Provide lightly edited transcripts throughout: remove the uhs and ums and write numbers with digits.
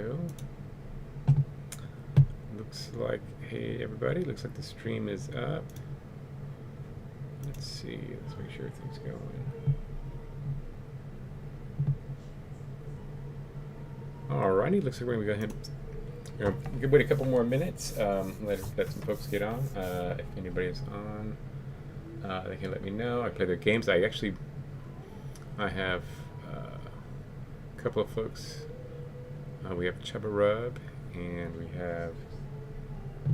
go. Looks like, hey everybody, looks like the stream is up. Let's see, let's make sure everything's going. Alrighty, looks like we're gonna go ahead and wait a couple more minutes. Let some folks get on. If anybody is on, they can let me know. I play their games. I have a couple of folks. We have Chubba Rub and we have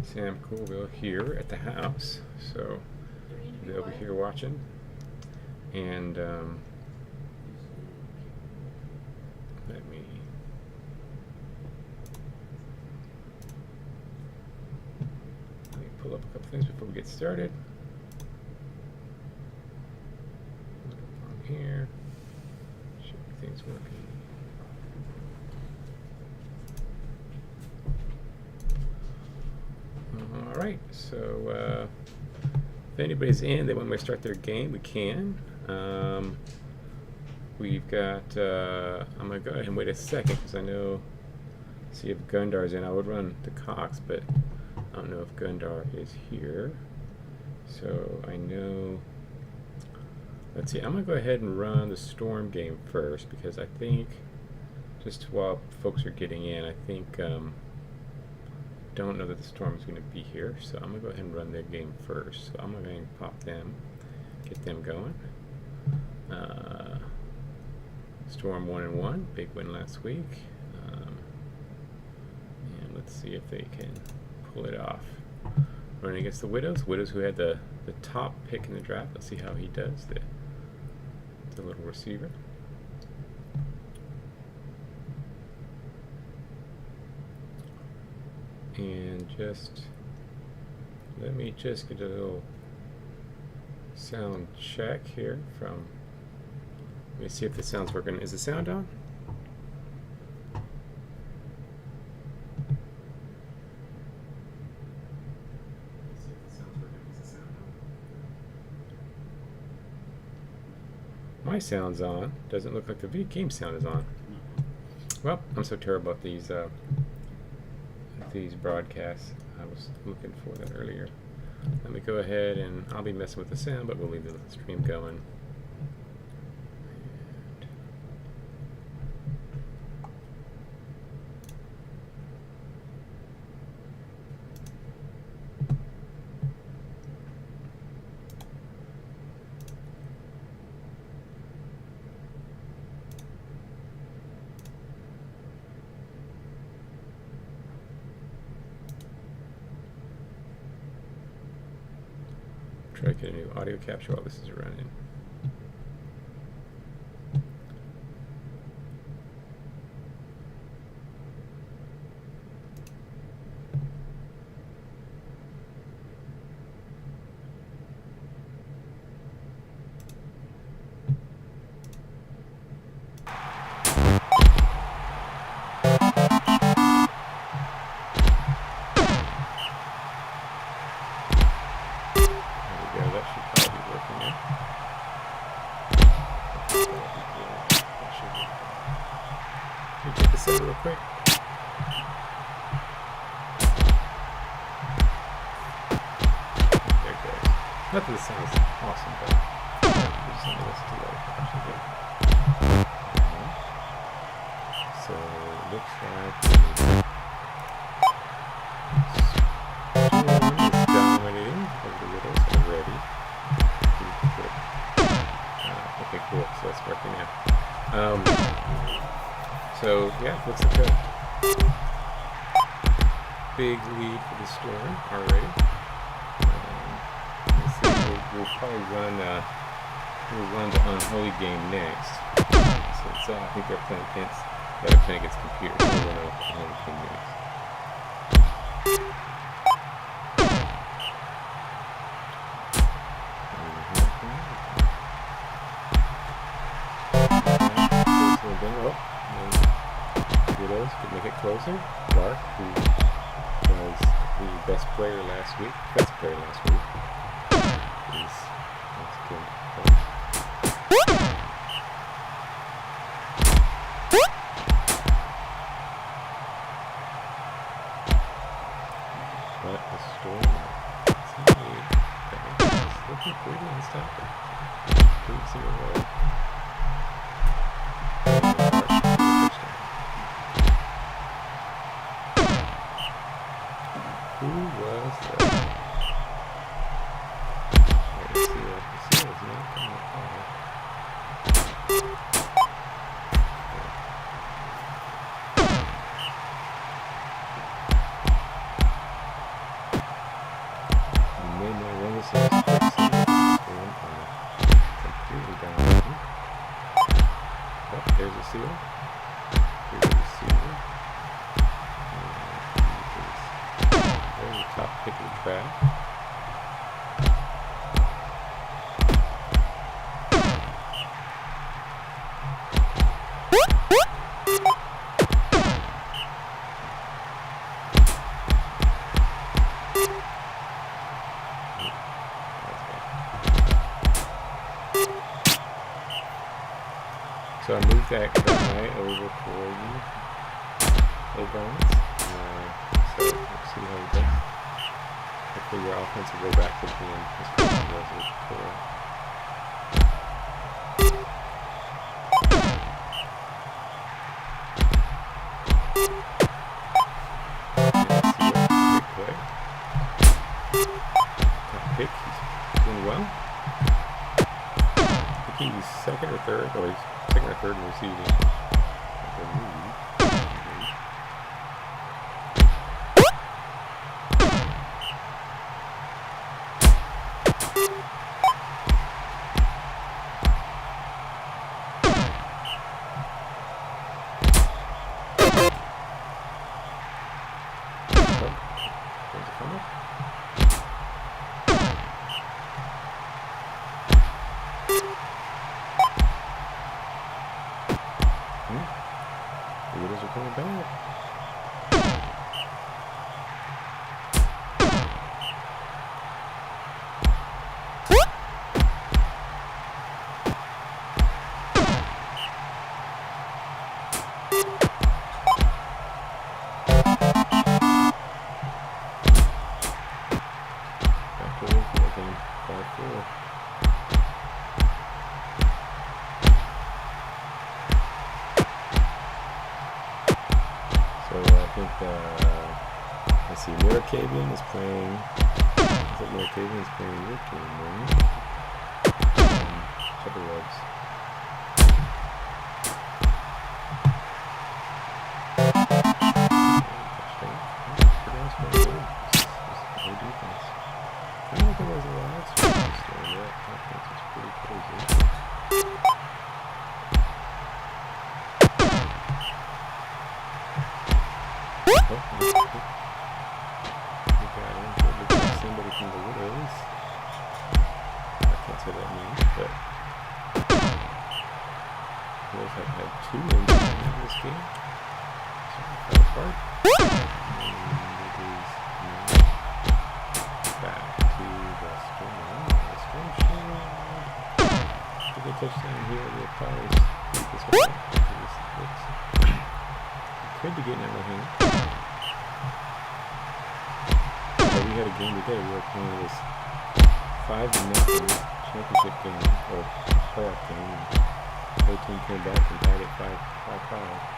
Sam Coolville here at the house, so they'll be here watching. And let me pull up a couple things before we get started. On here, should everything's working. All right, so if anybody's in, they want me to start their game, we can. We've got, I'm going to go ahead and wait a second because I know, see if Gundar's in. I would run the Cox, but I don't know if Gundar is here. So I know, let's see, I'm going to go ahead and run the Storm game first because I think, just while folks are getting in, I think, don't know that the Storm is going to be here, so I'm going to go ahead and run their game first. So I'm going to pop them, get them going. Storm 1-1, big win last week. And let's see if they can pull it off. Running against the Widows. Widows who had the top pick in the draft. Let's see how he does, the little receiver. And just let me just get a little sound check here from, let me see if the sound's working. Is the sound on? My sound's on. Doesn't look like the game sound is on. Well, I'm so terrible at these broadcasts. I was looking for that earlier. Let me go ahead and I'll be messing with the sound, but we'll leave the stream going. Try to get a new audio capture while this is running. Real quick. There it goes. Not that the sound is awesome, but there's some of this delay actually. So it looks like Storm is dominating over the Widows already. Okay, cool. So that's working now. So yeah, looks like a big lead for the Storm already. Let's see, we'll probably run the Unholy game next. So I think they're playing against computers. So we'll run the Unholy game next. Widows could make it closer. Clark, who was the best player last week, is good. storm. It's looking pretty unstoppable. Pretty single row. Who was that? Let's see what the seal is not coming apart. There's a seal. Here's a seal. There's the top pick of the track. So I moved that guy over for you. Hey guys. So let's see how he does. Hopefully your offense will go back to being as good as it was before. Top pick, he's doing well. I think he's second or third. Oh, he's second or third in receiving. The Widows are coming back. Back to Winfield and 5-4. So I think, let's see, Mirakavian is playing, Mirakavian is playing your team, right? Couple legs. No defense. I don't think there was a lot of experience there yet. Offense is pretty crazy. Somebody from the Widows. I can't say that name, but Widows have had 2 injuries in this game. So it fell apart. And it is back to the storm. The storm should get a touchdown here. We'll probably keep this one up. Could be getting out of hand. We had a game today. We were playing this 5-0 championship game or playoff game. The whole team came back and tied it 5-5.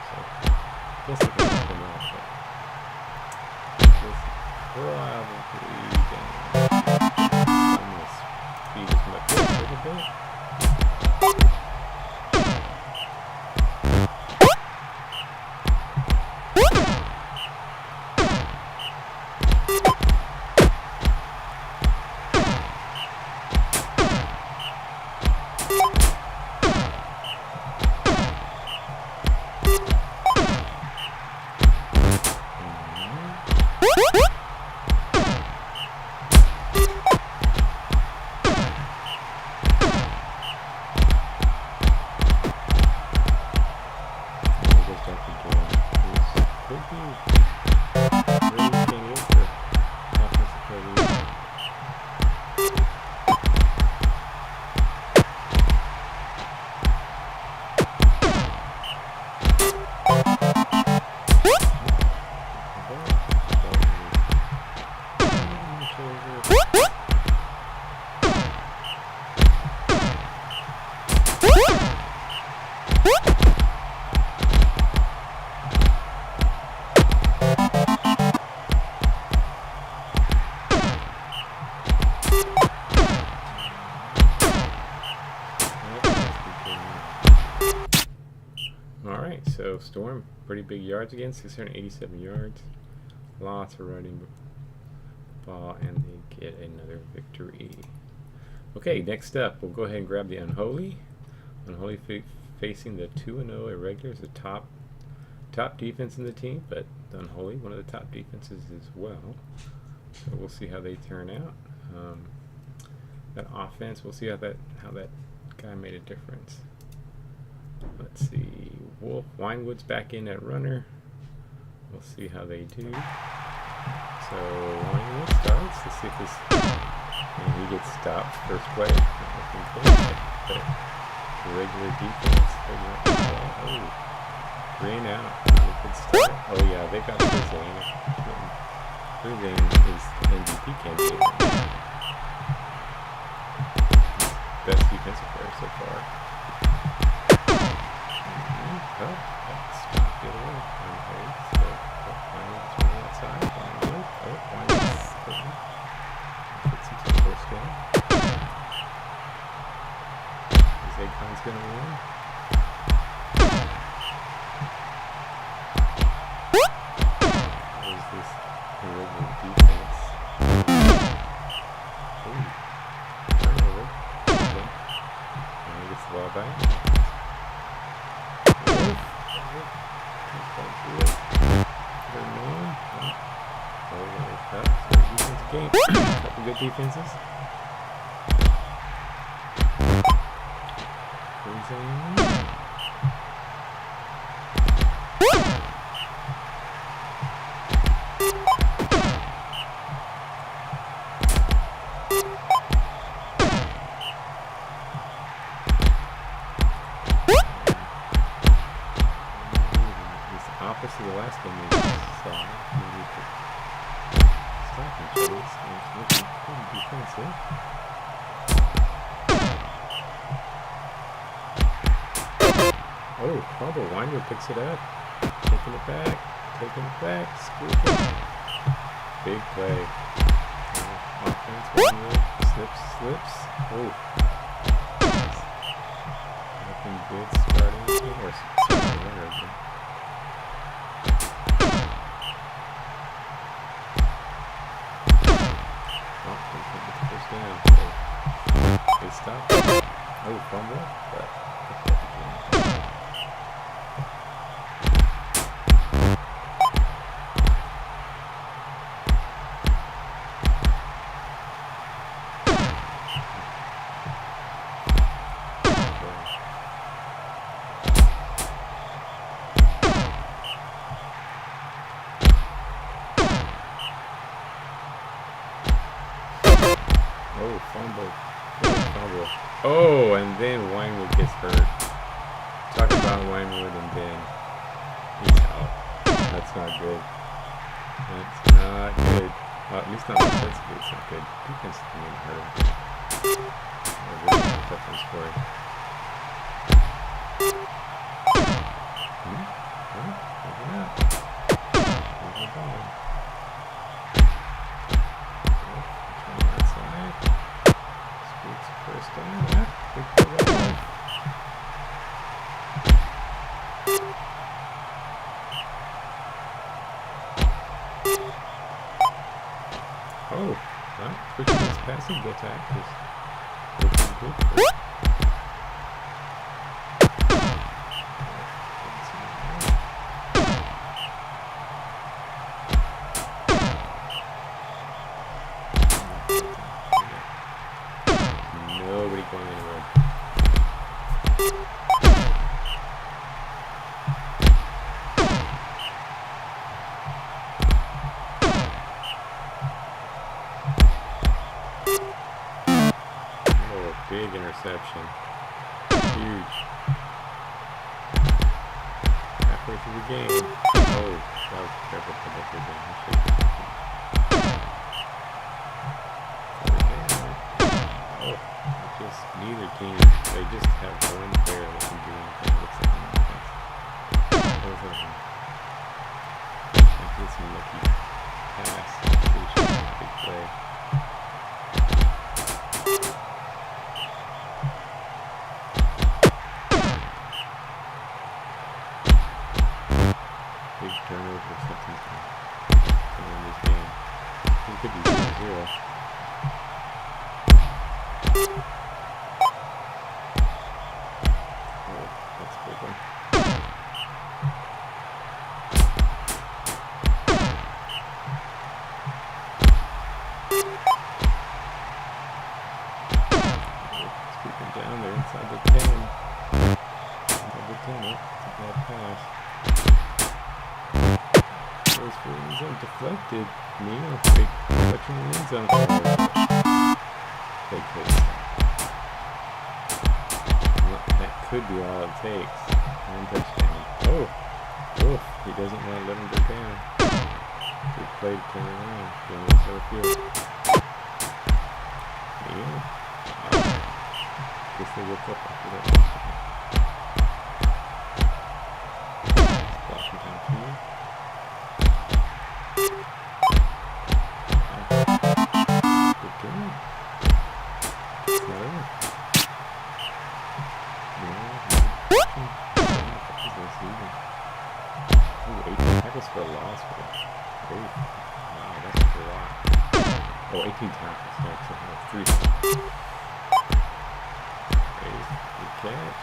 So I guess it can happen now. But this probably down. I'm gonna speed this much up a little bit. So Storm, pretty big yards again, 687 yards. Lots of running ball, and they get another victory. Okay, next up, we'll go ahead and grab the Unholy. Unholy facing the 2-0 Irregulars, the top defense in the team, but the Unholy, one of the top defenses as well. So we'll see how they turn out. That offense, we'll see how that guy made a difference. Let's see, Wolf Winewood's back in at runner. We'll see how they do. So Winewood starts. Let's see if this, and he gets stopped first play. Not looking good, but regular defense. Oh, 3 and out. Good start. Oh yeah, they got Brizane. Brizane is MVP candidate. Best defensive player so far. Oh, that's not the other way. So, Winewood's running outside. Winewood. Oh, Winewood's pushing. Gets him to the first down. Is Akon's going to win? What is this irregular defense? Ooh. Turnover. Okay. And he gets the ball back. Game. Couple good defenses. It's the opposite of the last game we saw. Looking pretty defensive. Oh, fumble. Winewood picks it up. Taking it back. Squeaking. Big play. Offense. Winewood slips. Oh. Looking good starting. Or starting runner again. Down. So they stop. Oh, fumble. But fumble. Oh, and then Winewood gets hurt. Talk about Winewood and then he's out. That's not good. At least not offensively, it's not good. Defensively, didn't hurt him. Really tough one scoring. Maybe not. Maybe not. First down, big play. Oh, well, pushing his passing attack is looking good. Nobody going anywhere. Oh, big interception. Huge. Halfway through the game. Oh, that was terrible for the game. Neither team, they just have one player that can do anything. Looks like an offense. Both of them. I get some lucky pass, big play. Sweeping down there inside the 10. Inside the 10. Oh, it's a bad pass. Goes for the end zone. Deflected. Neal. Big deflection in the end zone. Big hit. That could be all it takes. One touchdown. Oh! Oof. He doesn't want to let him go down. Good play to turn around. Going to the field. Neal. Guess they woke up after that. Blocking down field. Good game. It's not over. Ooh, 18 tackles for a loss. Wow, that's a lot. Oh, 18 tackles. No, 3. Good catch.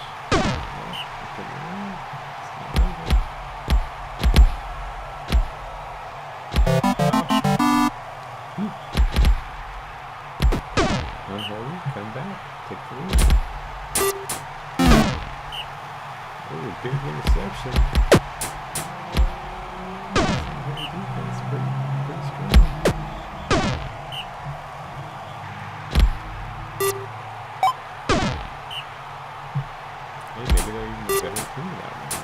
Unholy, come back, take the lead. Oh, big interception. Defense, pretty strong. Hey, maybe they're even a better team that way.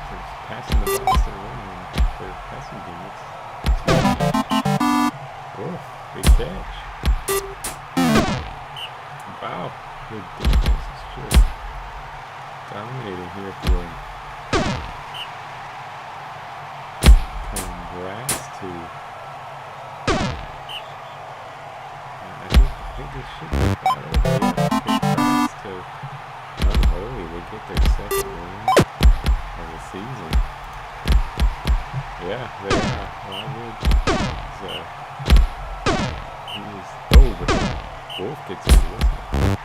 They're passing the ball instead of running. Their passing game. Oh, big catch. Wow, good defense. It's true. Dominating here at the end. Congrats to. I think this should be better. Congrats to Unholy. They get their second win of the season. Yeah, they are. Wildwood but Wolf gets into this one.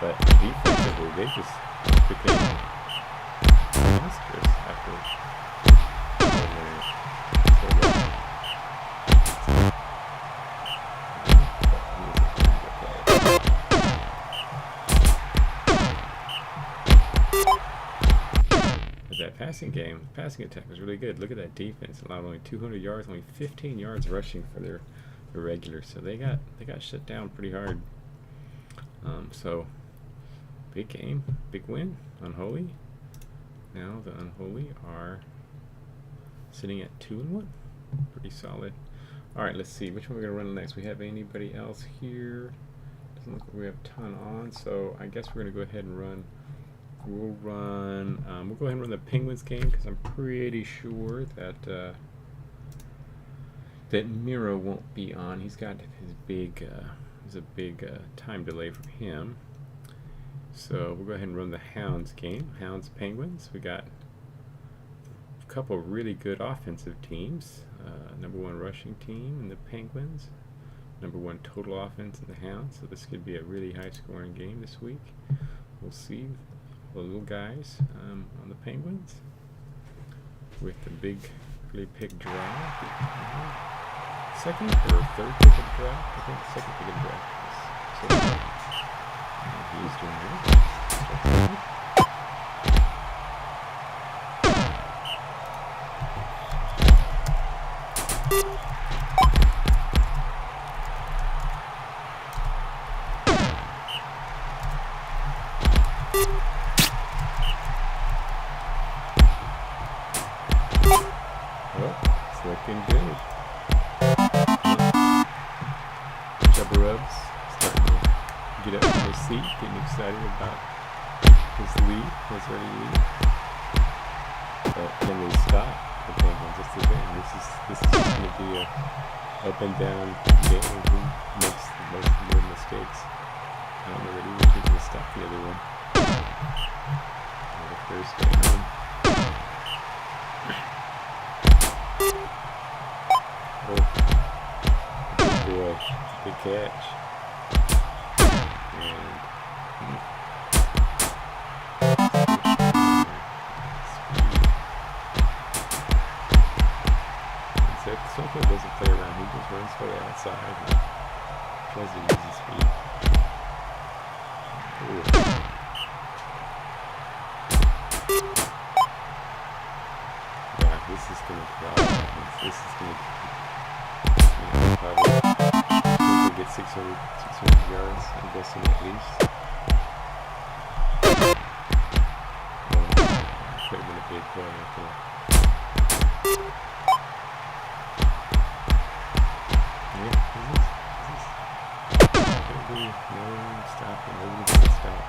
But defensively, they just became monstrous after. That passing attack was really good. Look at that defense. Allowed only 200 yards, only 15 yards rushing for their regular. So they got shut down pretty hard. So big game, big win. Unholy. Now the Unholy are sitting at 2-1. Pretty solid. All right, let's see which one we're gonna run next. We have anybody else here? Doesn't look like we have a ton on. So I guess we're gonna go ahead and run. We'll go ahead and run the Penguins game because I'm pretty sure that that Miro won't be on. He's got his big, there's a big time delay for him. So we'll go ahead and run the Hounds game. Hounds Penguins. We got a couple really good offensive teams. Number 1 rushing team in the Penguins. Number 1 total offense in the Hounds. So this could be a really high scoring game this week. We'll see. The little guys on the Penguins with the big really pick draft. Second or third pick of the draft? I think second pick of the draft. So he's doing good. Looking good. Jabba Rubs starting to get up from his seat, getting excited about his lead, his early lead. But can they stop the Penguins? That's the thing. This is just going to be a up and down game. Who makes the most more mistakes? I don't know that either team can stop the other one. The first game. Oh, good boy, good catch. And speed. So kid doesn't play around. He just runs for the outside and tries to use his speed. Ooh. Yeah, this is going to probably get 600 yards, I'm guessing at least. Could have been a big play right there. Yeah, is this gonna be no stop and nobody's gonna stop.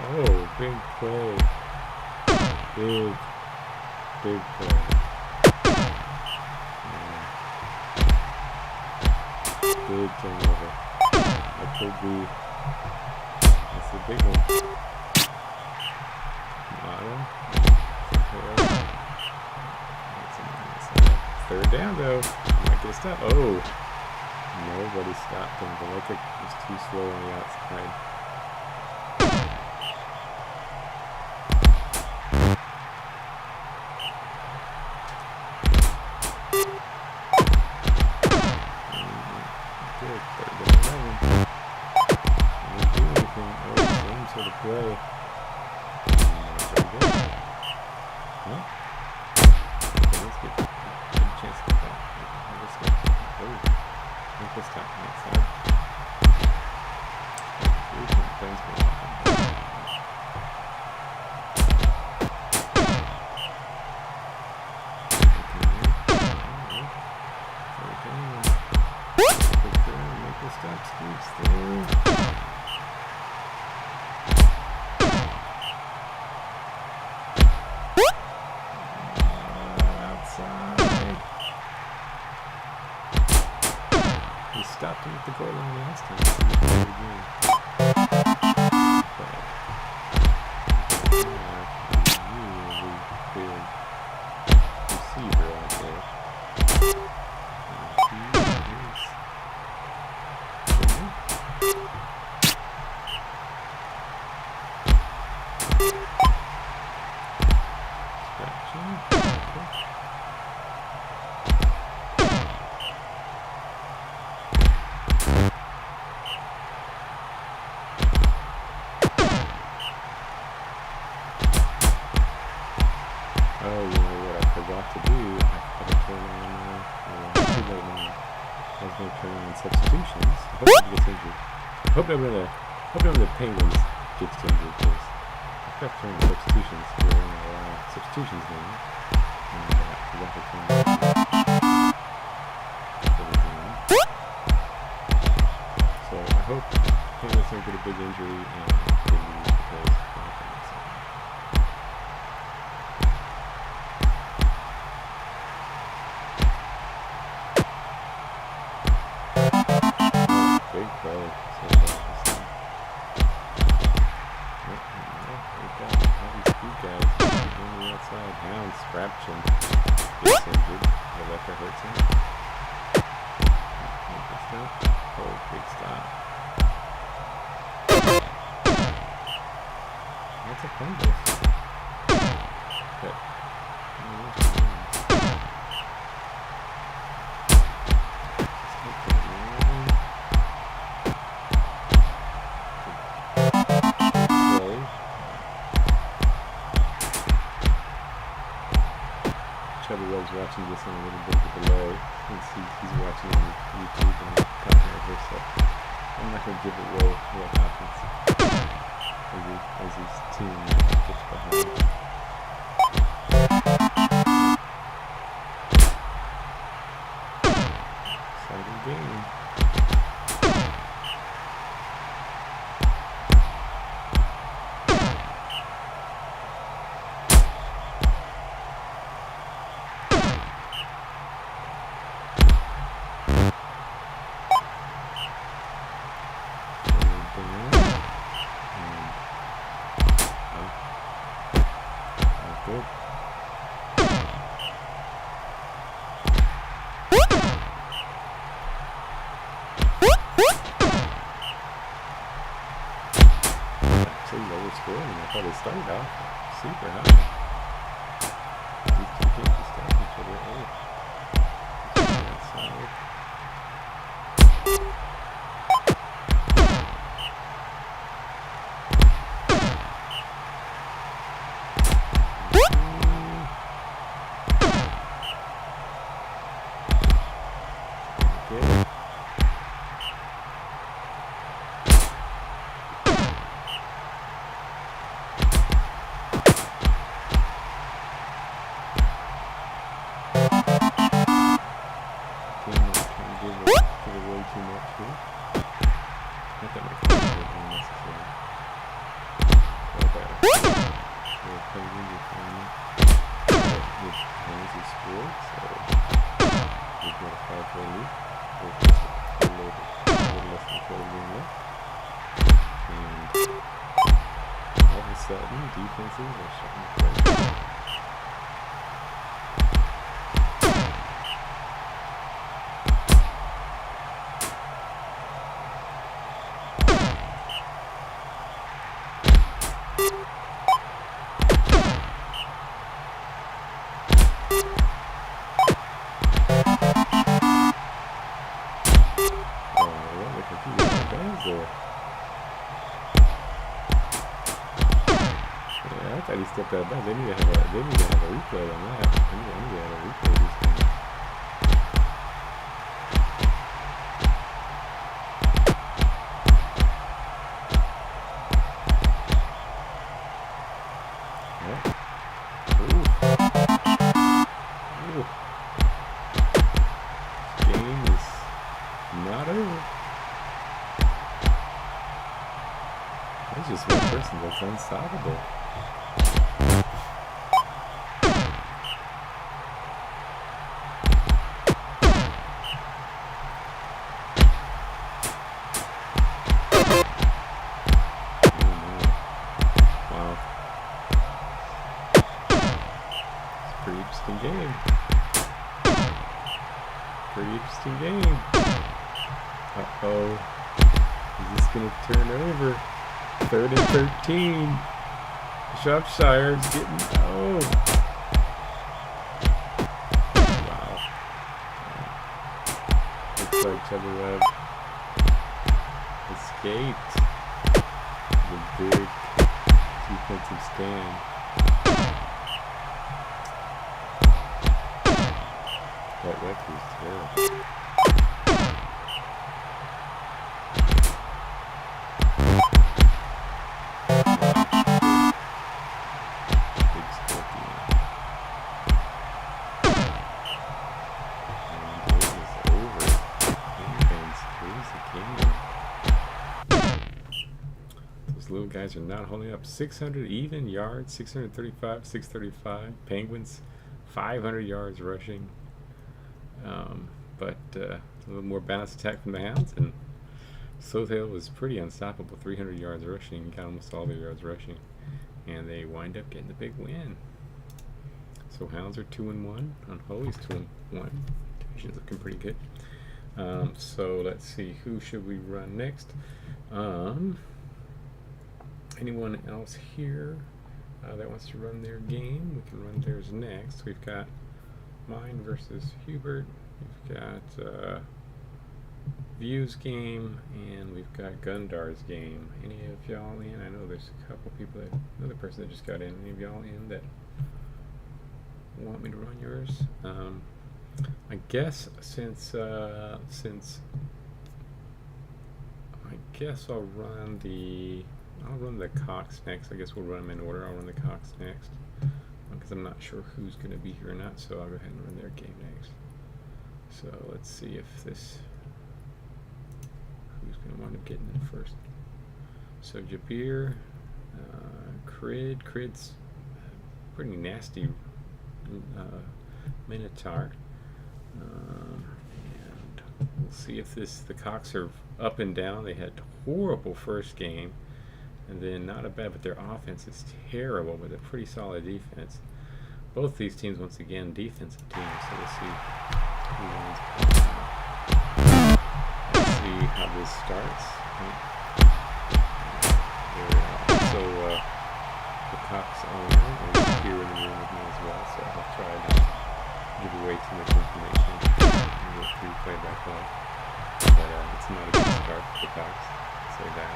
Oh, big play. Big play. Big turnover. That could be. That's a big one. Auto. Third down though. Might get a stop. Oh. Nobody stopped him. The electric was too slow on the outside. Sort of play. Well, okay, let's get a chance to get that. Let's get this top on that side. Plane's going off. Make this stop, squeeze through. Stopped him at the goal line last time. Really good receiver out there. Oh, you know what I forgot to do? I forgot to turn on, too late now. I was going to turn on substitutions. I hope he gets injured. I hope none of the Penguins gets injured, because I forgot to turn on substitutions. We're going to allow substitutions now. And I forgot to turn on so I hope Penguins don't get a big injury and they lose because big play. We've got all these speed guys on the outside. Down, Scrapchin gets injured. The lefter hurts him. Oh, big stop. That's a fumble. But, Chubby was watching this on a little bit of a delay. He's watching on YouTube and caught over, so I'm not going to give away what happens as his team gets behind. Exciting game. Good. Actually, lower scoring than I thought it started off. Super high. These two teams just start each other out. Outside. Defenses are starting to play. I thought he stepped out back. They need to have a replay on that. I need to have a replay of this thing. Yeah. Ooh. Ooh. This game is not over. There's just one person that's unstoppable. Pretty interesting game. Uh-oh. Is this going to turn over? 3rd and 13. Shropshire's getting... Oh. Wow. Looks like Chubba escaped the big defensive stand. That record is terrible. Big Scorpion. And it is over. Defense lose the game. Those little guys are not holding up. 600 even yards, 635, 635. Penguins, 500 yards rushing. But a little more balanced attack from the Hounds, and Southdale was pretty unstoppable. 300 yards rushing, got almost all their yards rushing, and they wind up getting the big win. So Hounds are 2-1, Unholy's 2-1. Division's looking pretty good. So let's see, who should we run next? Anyone else here that wants to run their game? We can run theirs next. We've got mine versus Hubert. We've got View's game, and we've got Gundar's game. Any of y'all in? I know there's a couple people that, another person that just got in. Any of y'all in that want me to run yours? I guess since I guess I'll run the Cox next. I guess we'll run them in order. I'll run the Cox next because I'm not sure who's going to be here or not, so I'll go ahead and run their game next. So let's see if this, who's going to wind up getting in first. So Jabir, Crid's pretty nasty Minotaur, and we'll see if the Cox are up and down. They had horrible first game, and then not a bad, but their offense is terrible with a pretty solid defense. Both these teams, once again, defensive teams, so we'll see Let's see how this starts. Also, the Cox owner is here in the room with me as well, so I'll try not to give away too much information with free play-by-play. But it's not a good start for the Cox, I'll say that.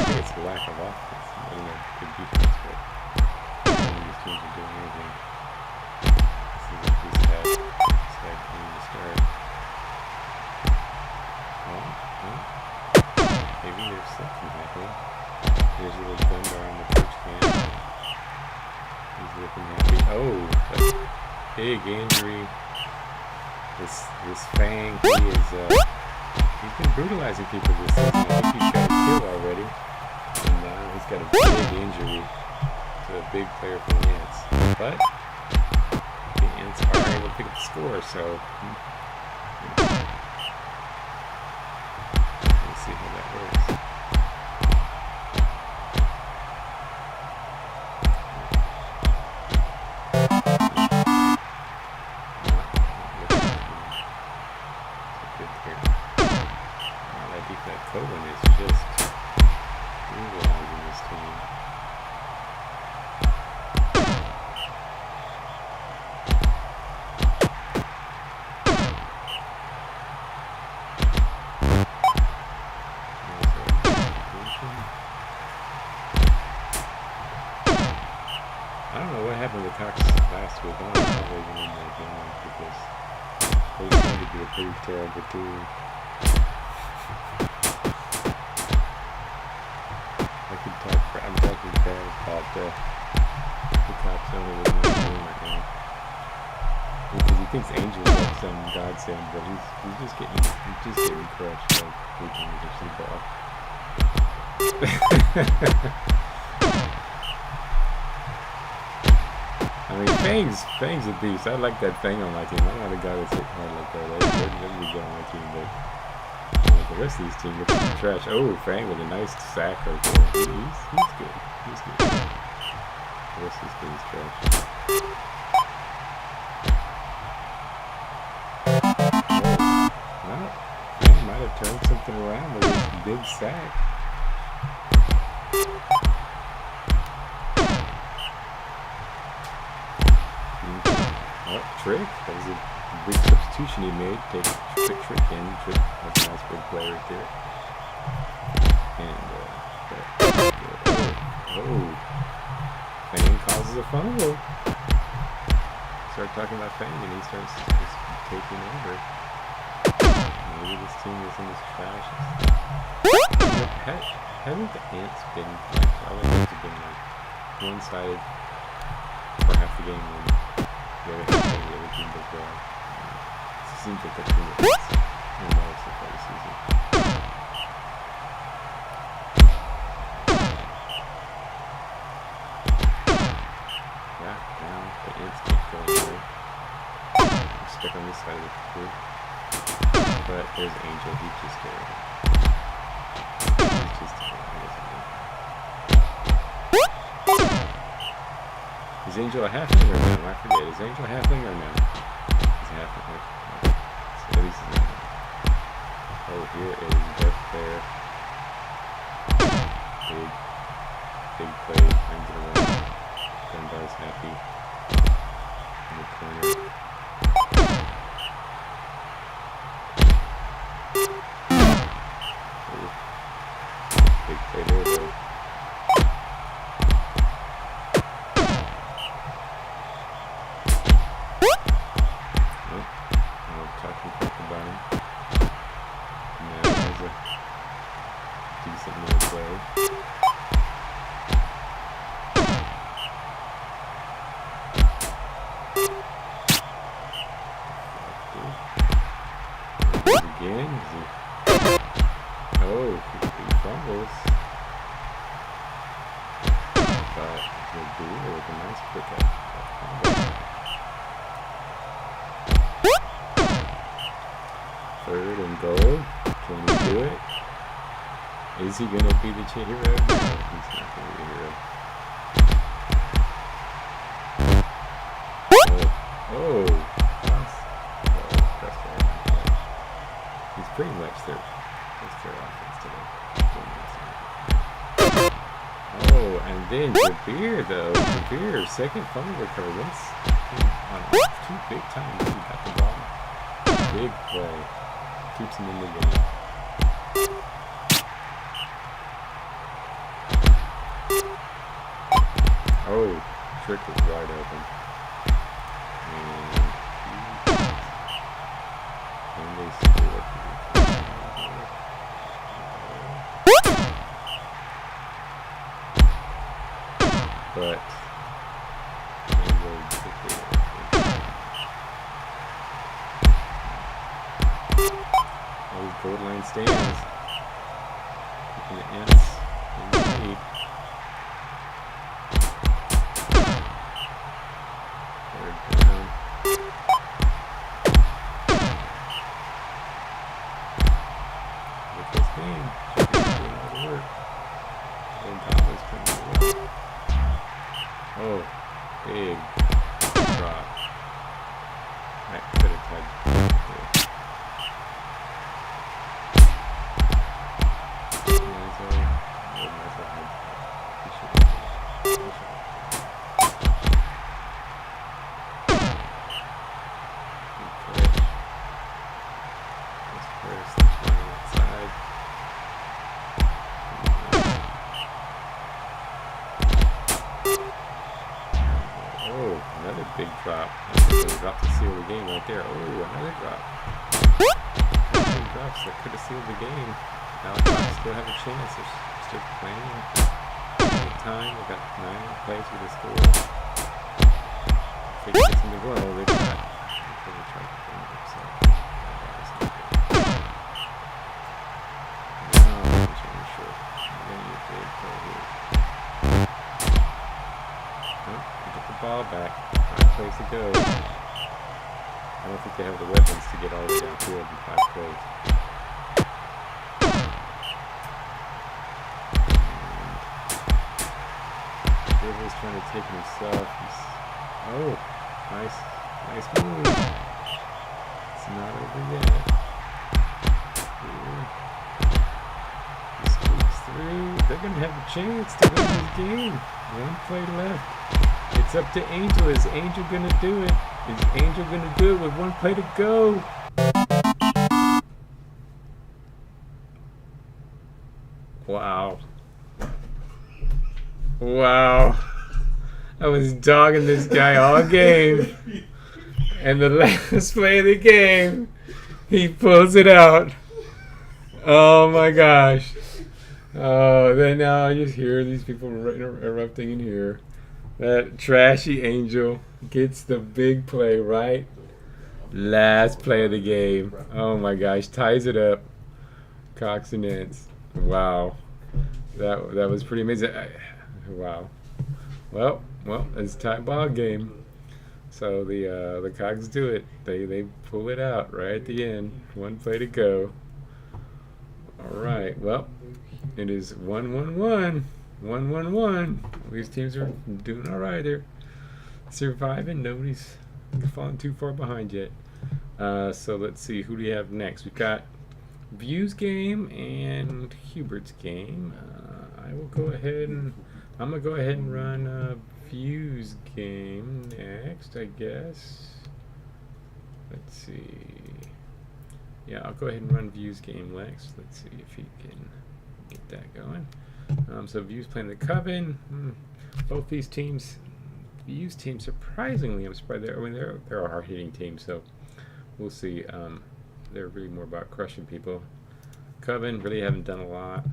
It's the lack of offense, not enough good defense, but none of these teams are doing anything. This is a pretty sad game to start. Maybe there's something happening. There's a little Gundar on the coach can. He's looking happy. Oh, a big injury. This Fang, he's been brutalizing people this season. I think he's got a kill already. And now he's got a big injury to a big player from the Ants. But the Ants are able to pick up the score, so let's see how that works. That Cohen is just brutalizing this team. I don't know what happened with Cox last week. I don't know how they won that game because they seem to be a pretty terrible team. I'm talking bad about the Cox owner with no game right now. Because he thinks Angel is like some godsend, but he's just getting crushed like weekend with some ball. I mean, Fang's a beast. I like that Fang on my team. I'm not a guy that's hitting hard like that. That's really good on my team, but the rest of these teams look pretty trash. Oh, Fang with a nice sack right there. He's good. He's good. The rest of this team is trash. Well, Fang might have turned something around with his big sack. Oh, Trick. That was a big substitution he made. Take Trick in. Trick, that's a nice big play right there. And, Fang causes a fumble. Start talking about Fang and he starts just taking over. Maybe this team isn't as trash. Haven't the Ants been like, all the Ants have been like one-sided for half the game and the other team does well. It seems like that's been the case in the most so far this season. Yeah, now the Ants can't go anywhere. I'm stuck on this side of the field. But there's Angel, he's just terrible. He's just terrible, isn't he? Is Angel a halfling or no? I forget. Is Angel a halfling or no? He's a halfling. So at least he's not. Oh, here is Darth Player. Big play. Finds it around. Gundar's happy. In the corner. Oh. Big play there though. Decent little play. Again. Oh, he fumbles. But Zabir with a nice pickup. Third and goal. Can he do it? Is he going to be the hero? No, he's not going to be the hero. Oh. That's he's pretty much their offense today. Oh, and then Zabir, though. Zabir, second fumble recovery. Once on 2 big times, he got the ball. Big play. Keeps him in the game. Oh, Trick was wide open. And they scored. But those goal line stands. Keeping the ants in the lead. Oh, big drop. I could have had another big drop. Drop to seal the game right there. Oh, another drop. Big drops that could have sealed the game. Now the Cox still have a chance. They're still playing. Time. They got 9 plays for the score. If they get some to go, they've got. They try to bring it upset. No, it's really short. Then you big play here. Get the ball back. 5 plays to go. I don't think they have the weapons to get all the way downfield in 5 plays. Dribbles trying to take it himself. Oh, nice move. It's not over yet. He squeaks through. They're going to have a chance to win this game. 1 play left. It's up to Angel. Is Angel going to do it? Is Angel going to do it with 1 play to go? Wow. Wow. I was dogging this guy all game. And the last play of the game, he pulls it out. Oh my gosh. Oh, then now I just hear these people erupting in here. That trashy Angel gets the big play, right? Last play of the game. Oh my gosh, ties it up. Cox and Nance. Wow. That was pretty amazing. Wow. Well, it's a tie ball game. So the Cox do it. They pull it out right at the end. 1 play to go. All right. Well, it is 1-1-1. 1-1-1. These teams are doing all right. They're surviving. Nobody's falling too far behind yet. So let's see. Who do you have next? We've got View's game and Hubert's game. I will go ahead and I'm gonna go ahead and run View's game next, I guess. Let's see. Yeah, I'll go ahead and run View's game next. Let's see if he can get that going. So View's playing the Coven. Both these teams, View's team, surprisingly, I'm surprised. They're a hard-hitting team, so we'll see. They're really more about crushing people. Coven really haven't done a lot,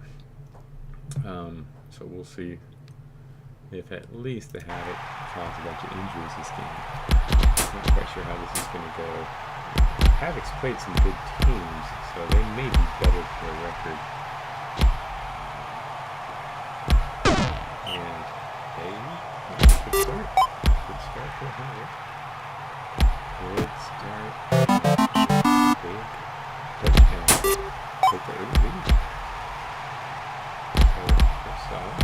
so we'll see if at least the Havoc caused a bunch of injuries this game. Not quite sure how this is going to go. Havoc's played some good teams, so they may be better for their record. And good start. Good start for Howard. Good start. Big touchdown. Take the early lead. So that's solid.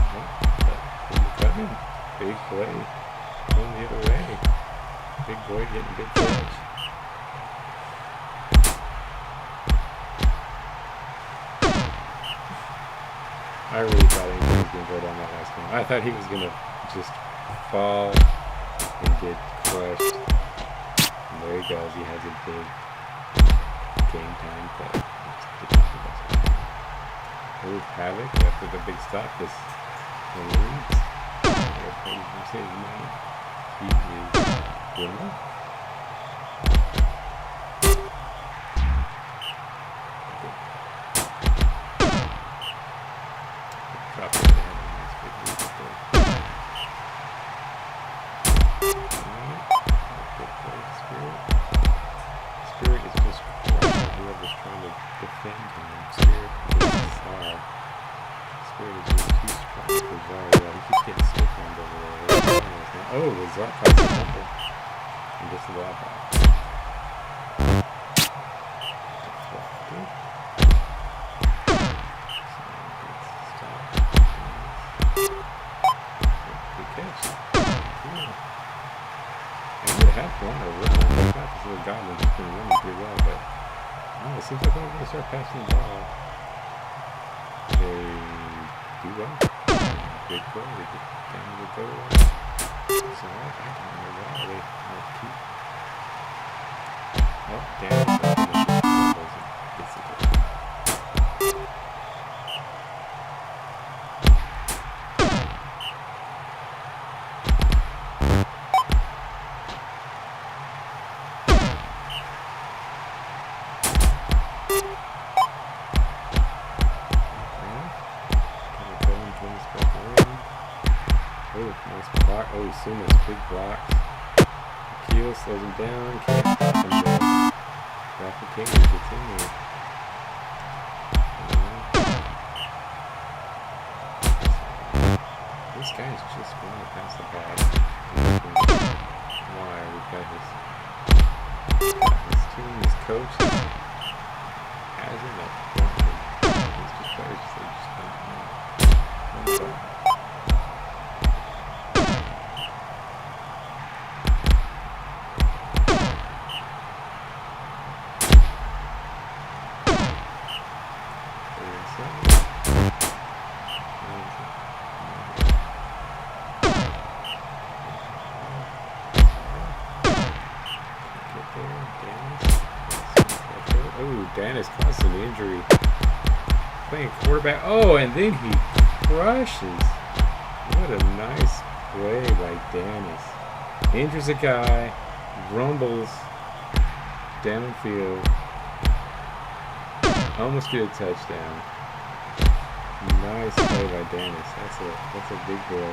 But coming. Big play. Going the other way. Big boy getting big catch. I really thought he was going to go down that last one. I thought he was going to just fall and get crushed. And there he goes. He has a big game time play. Ooh, Havoc after the big stop. This leads. He is winning. Spirit is just crushing whoever's trying to defend him. Spirit is Zar. Spirit is just too strong for Zar. Yeah, he keeps getting stiff on over there. Oh, the Zar caught the number. And just a lot back. Deflected. Good catch. Half one or run. I got this little goblin who's been running pretty well, but it seems like they're going to start passing the ball. They do well. Big play. They get down to the goal line. So I don't know why they keep. Oh, down. Gets the goal. Oh, Suma's big blocks. Keel slows him down. Can't stop him though. Rapid King gets in there. This guy's just going to pass the ball. Why? We've got his team, his coach has him up front. These two players just don't know. Dennis caused an injury. Playing quarterback. Oh, and then he crushes. What a nice play by Dennis. Injures a guy, rumbles down the field. Almost get a touchdown. Nice play by Dennis. That's a big boy.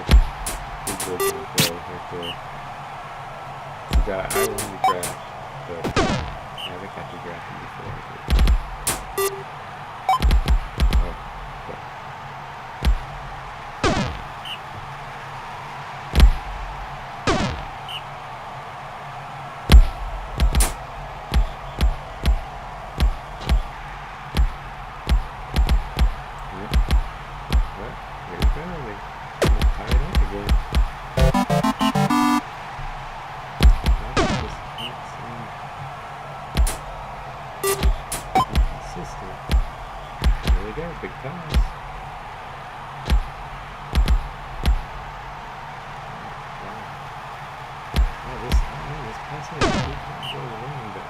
Big boy kind of play right there. It's a guy I wanted to draft, but I think I could draft him before. Big pass. Wow. This passing is really wrong, but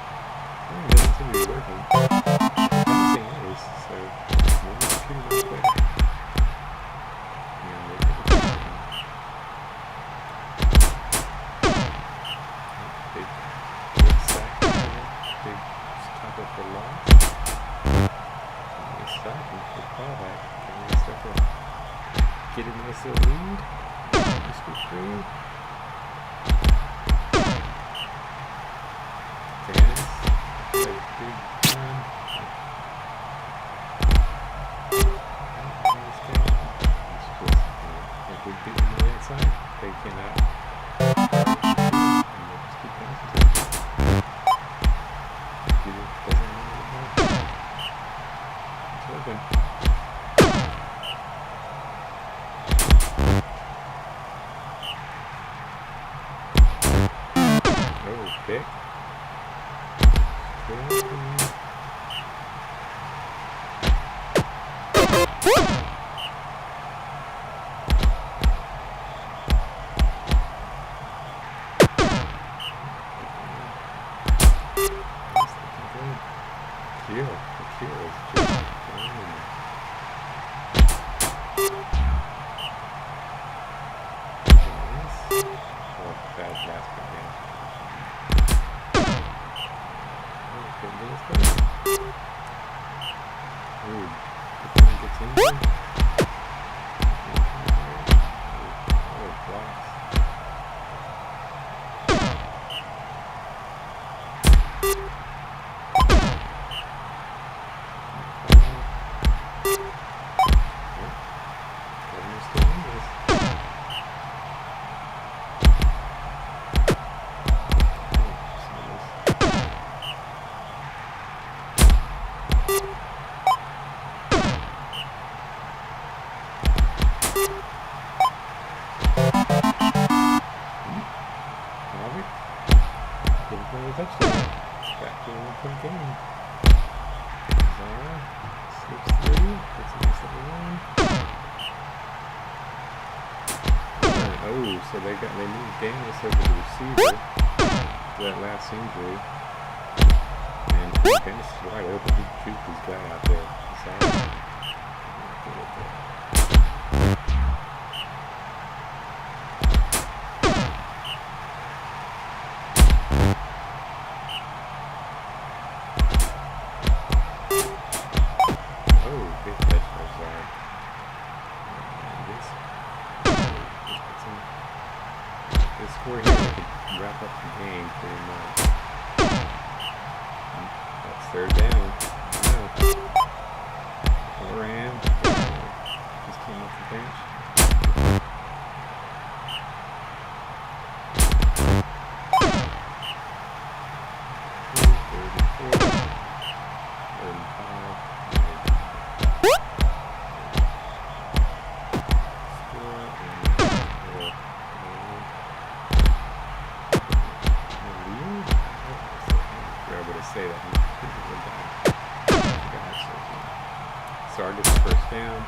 I don't know if it's working. Passing is, so maybe it's pretty much better. Yeah, big sack, big tackle for loss. Stop and put the ball back. Can we start to get a nice little lead? Just be free. Dennis, a big run. This guy, it's just a big So they moved Daniels over to the receiver for that last injury, and Daniels is wide open. He can shoot this guy out there. Oh, big catch by Zard. This score here could wrap up the game pretty much. That's third down. Moran just came off the bench. Say that Sard gets the first down.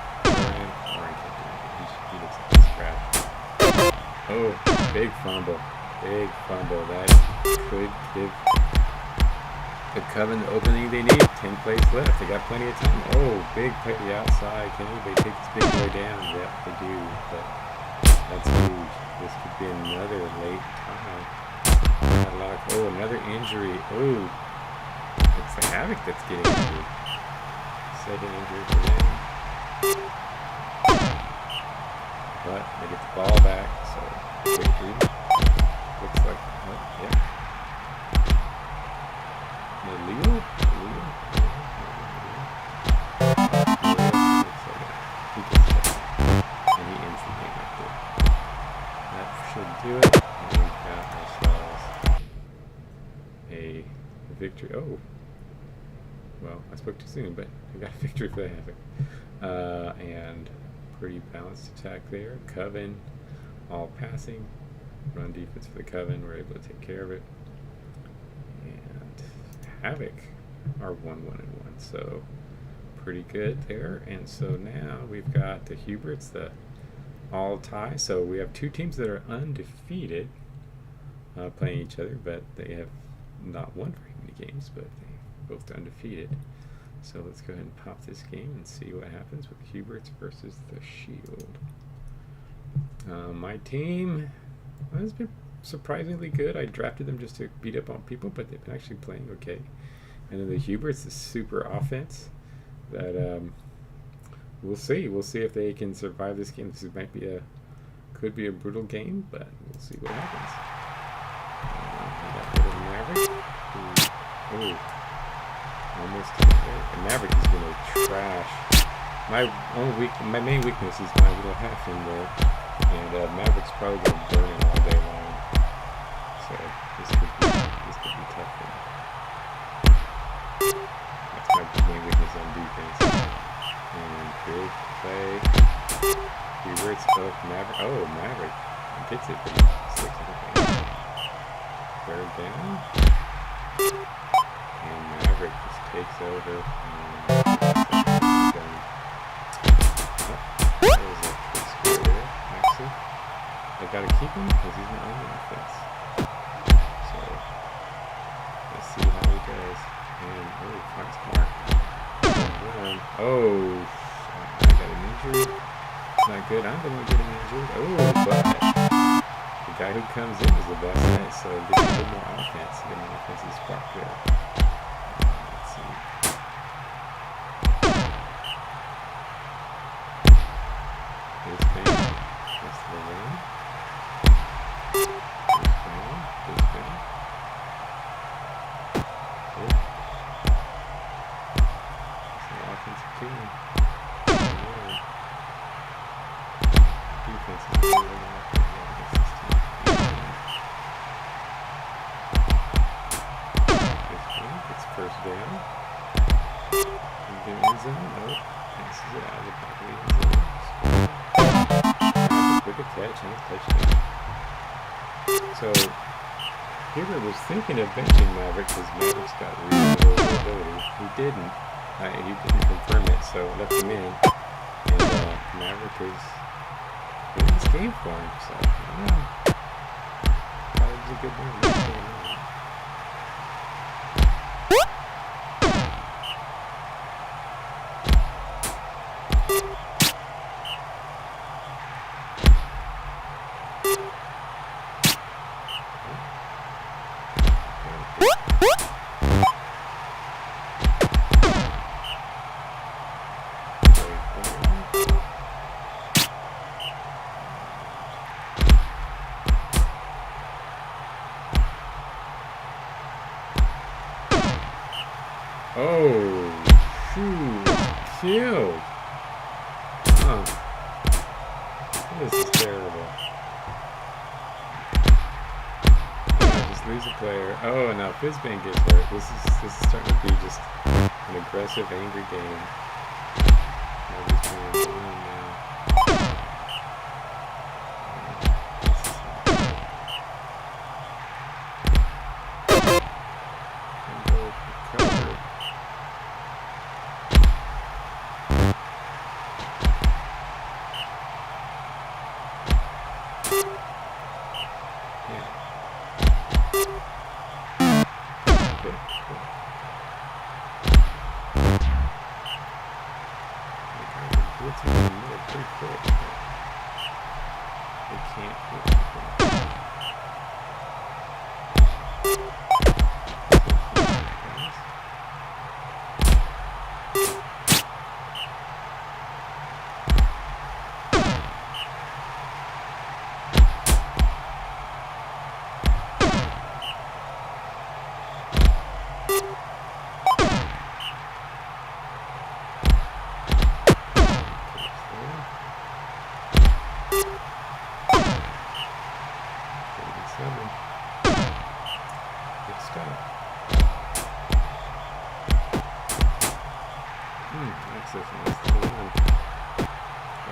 He looks like he's scratched. Oh, big fumble. Big fumble. That could give the Coven the opening they need. 10 plays left. They got plenty of time. Oh, big play to the outside. Can anybody take this big boy down? Yep, they do. But that's huge. This could be another late time. Not a lot of, oh, another injury. Oh. It's the Havoc that's getting injured. Second injury for them. But they get the ball back, so victory. Looks like, oh, yeah. Leo? And he ends the game right there. That should do it. And we've got ourselves a victory. Oh. Well, I spoke too soon, but we got a victory for the Havoc. And pretty balanced attack there. Coven, all passing. Run defense for the Coven. We're able to take care of it. And Havoc are 1-1-1. So pretty good there. And so now we've got the Huberts, the all tie. So we have two teams that are undefeated playing each other, but they have not won very many games, but they both undefeated. So let's go ahead and pop this game and see what happens with Huberts versus the Shield. My team has been surprisingly good. I drafted them just to beat up on people, but they've been actually playing okay. And then the Huberts, the super offense that we'll see. We'll see if they can survive this game. This might be could be a brutal game, but we'll see what happens. Maverick. Oh. Almost Maverick is gonna trash. My main weakness is my little half in there, and Maverick's probably gonna burn it all day long. So this could be tough for me. That's my main weakness on defense. And big play. Huberts both Maverick. Oh, Maverick gets it, but he sticks it. Third down. And over. That was a good score there, actually. I gotta keep him because he's not on the offense. So let's see how he does. And Fox Mark. Oh, I got an injury. It's not good. I'm the one getting injured. Oh, but the guy who comes in is the best net, so it gives a little more offense. Get an offensive spark there. Let's see. This man. That's the win. This man. Good. It's an offensive team. Defense is really against this team. It's first down. In the end zone. Nope. Passes it out of the back of the end zone. Quick catch and a touchdown. So Huber was thinking of benching Maverick because Maverick's got reasonable ability. He didn't. He didn't confirm it, so left him in. And Maverick is in this game for him. So I don't know. Thought it was a good move. Oh, shoot, killed. Huh. This is terrible. I just lose a player. Oh, now Fizbane gets hurt. This is starting to be just an aggressive, angry game. Nobody's playing alone now. Pretty quick. They can't get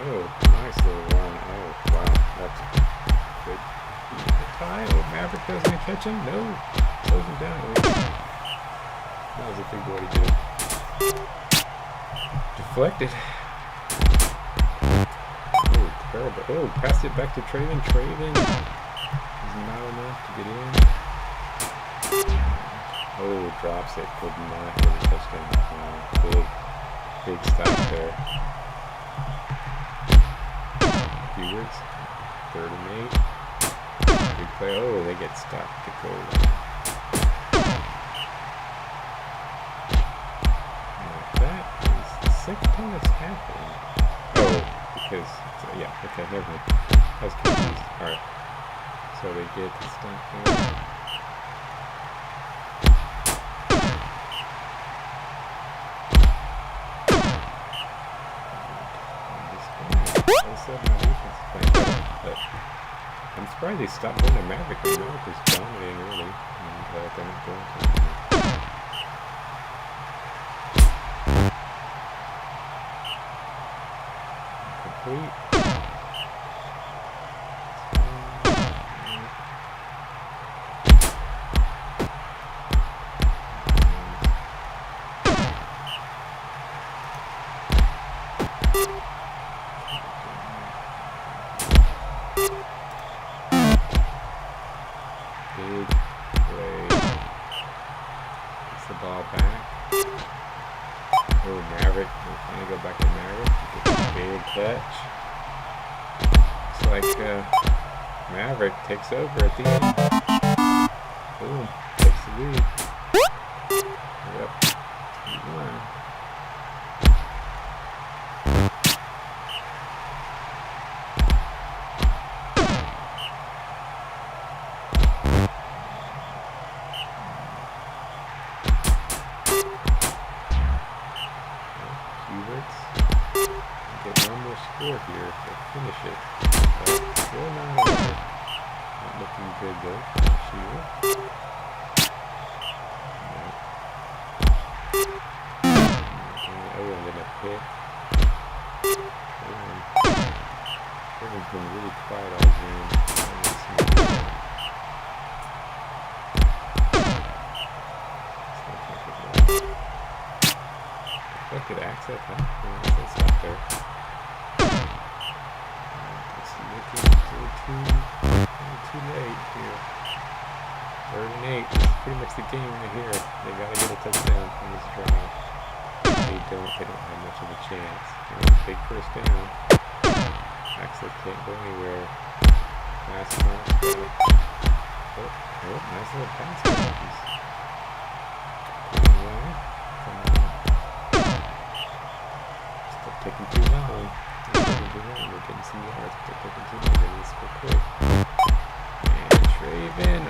Oh, nice little run. Oh, wow. That's good. The tie. Oh, Maverick doesn't catch him. No. Slows him down. That was a big boy to do. Deflected. Oh, terrible. Oh, passed it back to Traven. Traven is not enough to get in. Oh, drops it. Could not get a touchdown. Big stop there. Stewards, 3rd and 8. Big play. Oh, they get stopped to go. That is the second time it's happened. Oh, because, yeah, okay, never mind. I was confused. Alright. So they get the stop there. I'm surprised they stopped going to Maverick. Maverick was dominating early, and they're not going to. Complete. foul back. Oh, Maverick. We'll finally go back to Maverick. Get a big catch. Looks like Maverick takes over at the end. Boom. Takes the lead. Yep. 2-1. Get one more score here to finish it. But still not over. Not looking good though. Shield. Oh, and then a pick. Everyone's been really quiet all game. Expected access, huh? Access up there. Let's see, too late here. 3rd and 8. This is pretty much the game right here. They gotta get a touchdown from this drive. They don't have much of a chance. Big first down. Access can't go anywhere. Last mark. Oh, nice little pass. Taking too long. We're getting some yards, but they're taking too long. They need to score quick. And Traven,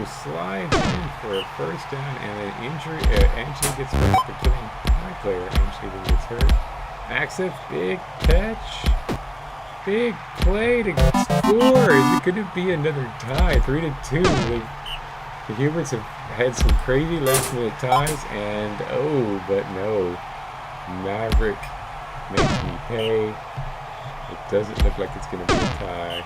slides in for a first down, and an injury. Angela gets hurt after killing my player. Angela then gets hurt. Access, big catch. Big play to score. Is it going to be another tie? 3-2. The Huberts have had some crazy last-minute ties, and but no. Maverick makes me pay. It doesn't look like it's going to be a tie.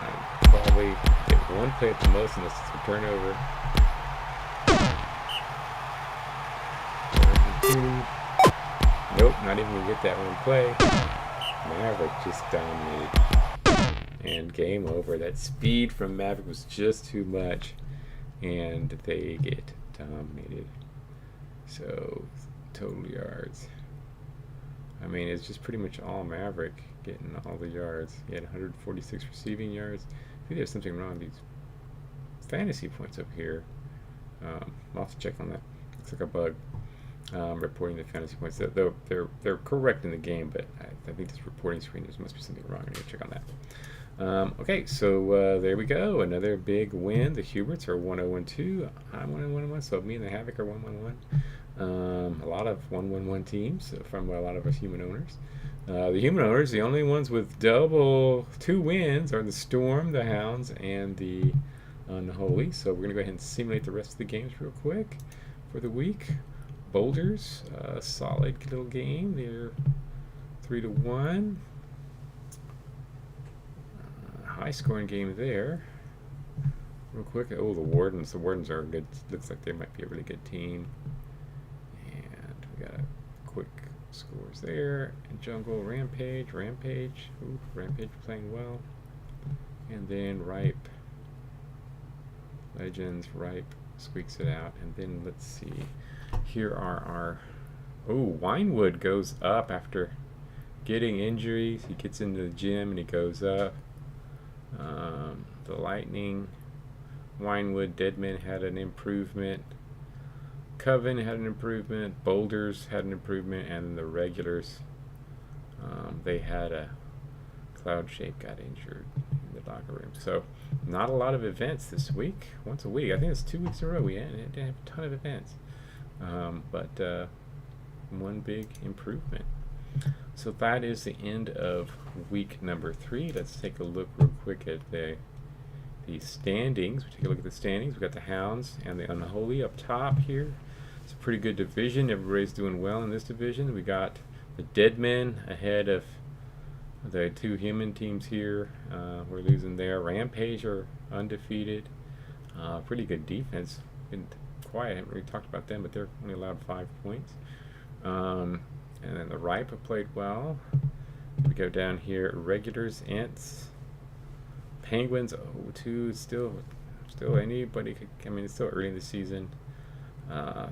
I'll probably get one play at the most unless it's a turnover. 3-2. Nope, not even going to get that one play. Maverick just dominated. And game over. That speed from Maverick was just too much. And they get dominated. So, total yards. I mean, it's just pretty much all Maverick getting all the yards. He had 146 receiving yards. I think there's something wrong with these fantasy points up here. I'll have to check on that. Looks like a bug reporting the fantasy points. They're correct in the game, but I think this reporting screen, there must be something wrong. I need to check on that. Okay, so there we go. Another big win. The Huberts are 1-0-2. I'm 1-1-1, so me and the Havoc are 1-1-1. A lot of 1-1-1 teams from a lot of us human owners. The human owners, the only ones with double 2 wins are the Storm, the Hounds, and the Unholy. So we're going to go ahead and simulate the rest of the games real quick for the week. Boulders, solid little game. They're 3-1. High scoring game there. Real quick. Oh, the Wardens. The Wardens are good. Looks like they might be a really good team. And we got quick scores there. And Jungle, Rampage. Ooh, Rampage playing well. And then Ripe. Legends, Ripe squeaks it out. And then let's see. Here are our... Oh, Winewood goes up after getting injuries. He gets into the gym and he goes up. The Lightning, Winewood, Deadman had an improvement. Coven had an improvement. Boulders had an improvement. And the regulars, they had a Cloud Shape got injured in the locker room. So not a lot of events this week. Once a week. I think it's 2 weeks in a row. We didn't have a ton of events. But one big improvement. So that is the end of week number 3. Let's take a look real quick at the standings. We take a look at the standings. We got the Hounds and the Unholy up top here. It's a pretty good division. Everybody's doing well in this division. We got the Deadmen ahead of the 2 human teams here. We're losing there. Rampage are undefeated. Pretty good defense. Been quiet. I haven't really talked about them, but they're only allowed 5 points. And then the Ripe have played well. We go down here. Regulars, Ants, Penguins, 0-2. Still anybody could. I mean, it's still early in the season.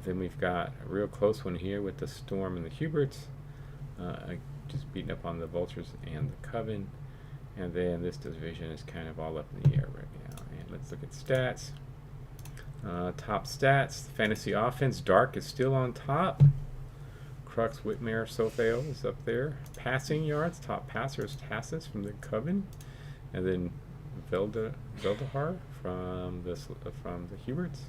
Then we've got a real close one here with the Storm and the Huberts, just beating up on the Vultures and the Coven. And then this division is kind of all up in the air right now. And let's look at stats. Top stats, fantasy offense, Dark is still on top. Crux, Whitmare, Sothale is up there. Passing yards, top passer is Tassus from the Coven. And then Veldahar from the Huberts.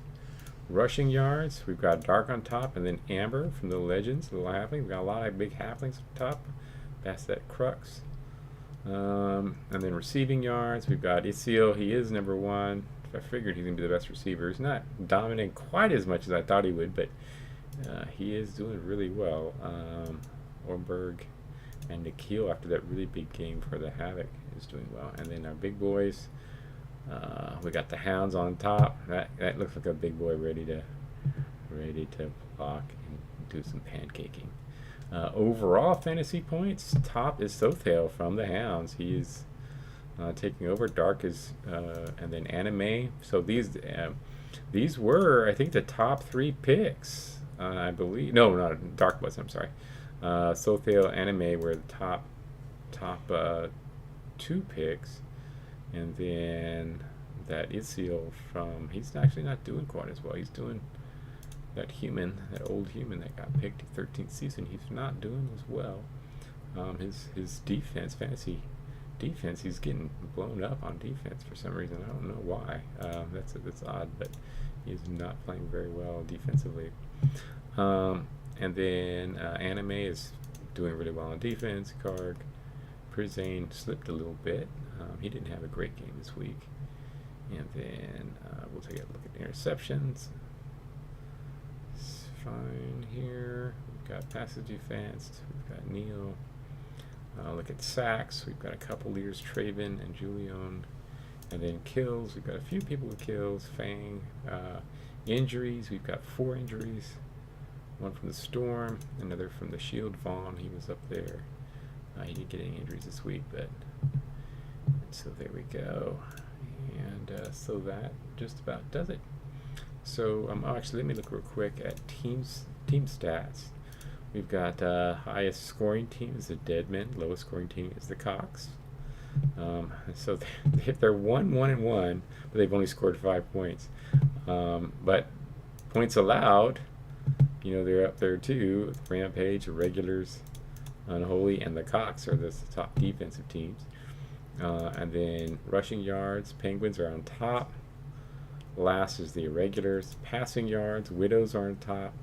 Rushing yards, we've got Dark on top, and then Amber from the Legends, the little halfling. We've got a lot of big halflings on top. Past that Crux. And then receiving yards, we've got Isiel. He is number 1. I figured he's going to be the best receiver. He's not dominating quite as much as I thought he would, but he is doing really well. Orberg and Nikhil, after that really big game for the Havoc, is doing well. And then our big boys, we got the Hounds on top. That looks like a big boy ready to block and do some pancaking. Overall fantasy points, top is Sothale from the Hounds. He's taking over. Dark is, and then Anime. So these were, I think, the top 3 picks. I believe. No, not Dark was. I'm sorry. Sothale, Anime were the top 2 picks, and then that Isiel from. He's actually not doing quite as well. He's doing. That old human that got picked 13th season, he's not doing as well. His defense, fantasy defense, he's getting blown up on defense for some reason. I don't know why. That's odd, but he's not playing very well defensively. And then Anime is doing really well on defense. Karg, Prizane slipped a little bit. He didn't have a great game this week. And then we'll take a look at interceptions. Fine here. We've got passive defense. We've got Neil. Look at sacks. We've got a couple leaders, Traven and Julian. And then kills. We've got a few people with kills. Fang. Injuries. We've got 4 injuries. One from the Storm. Another from the Shield. Vaughn. He was up there. He didn't get any injuries this week, but so there we go. And so that just about does it. So actually, let me look real quick at team stats. We've got highest scoring team is the Deadmen. Lowest scoring team is the Cox. So they're 1-1-1, but they've only scored 5 points. But points allowed, they're up there too. Rampage, Regulars, Unholy, and the Cox are the top defensive teams. And then rushing yards, Penguins are on top. Last is the Irregulars. Passing yards, Widows are on top.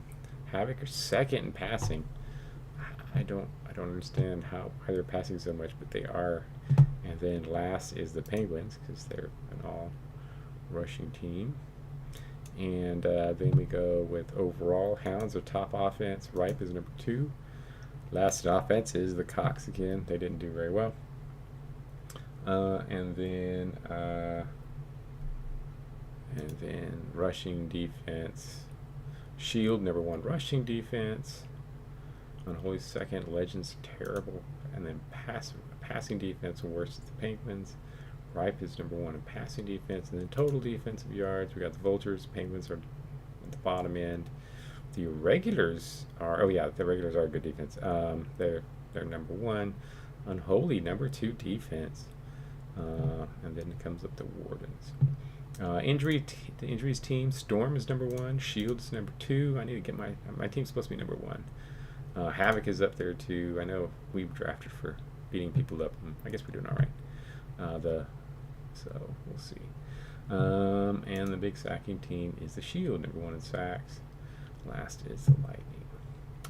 Havoc are second in passing. I don't understand why they're passing so much, but they are. And then last is the Penguins, because they're an all rushing team. And then we go with overall. Hounds are top offense. Ripe is number 2. Last in offense is the Cox again. They didn't do very well. And then rushing defense. Shield, number 1 rushing defense. Unholy second. Legends, terrible. And then passing defense, worst is the Penguins. Ripe is number 1 in passing defense. And then total defensive yards, we got the Vultures. Penguins are at the bottom end. The Irregulars are, the Regulars are a good defense. They're number 1. Unholy, number 2 defense. And then it comes up the Wardens. The injuries team, Storm is number 1, Shield is number 2. I need to get my team's supposed to be number 1. Havoc is up there too. I know we drafted for beating people up. I guess we're doing all right. So we'll see. And the big sacking team is the Shield, number 1 in sacks. Last is the Lightning.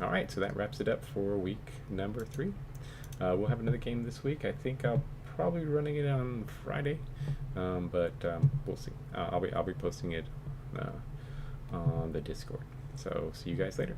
All right, so that wraps it up for week number 3. We'll have another game this week. I think I'll probably be running it on Friday, but we'll see. I'll be posting it on the Discord. So see you guys later.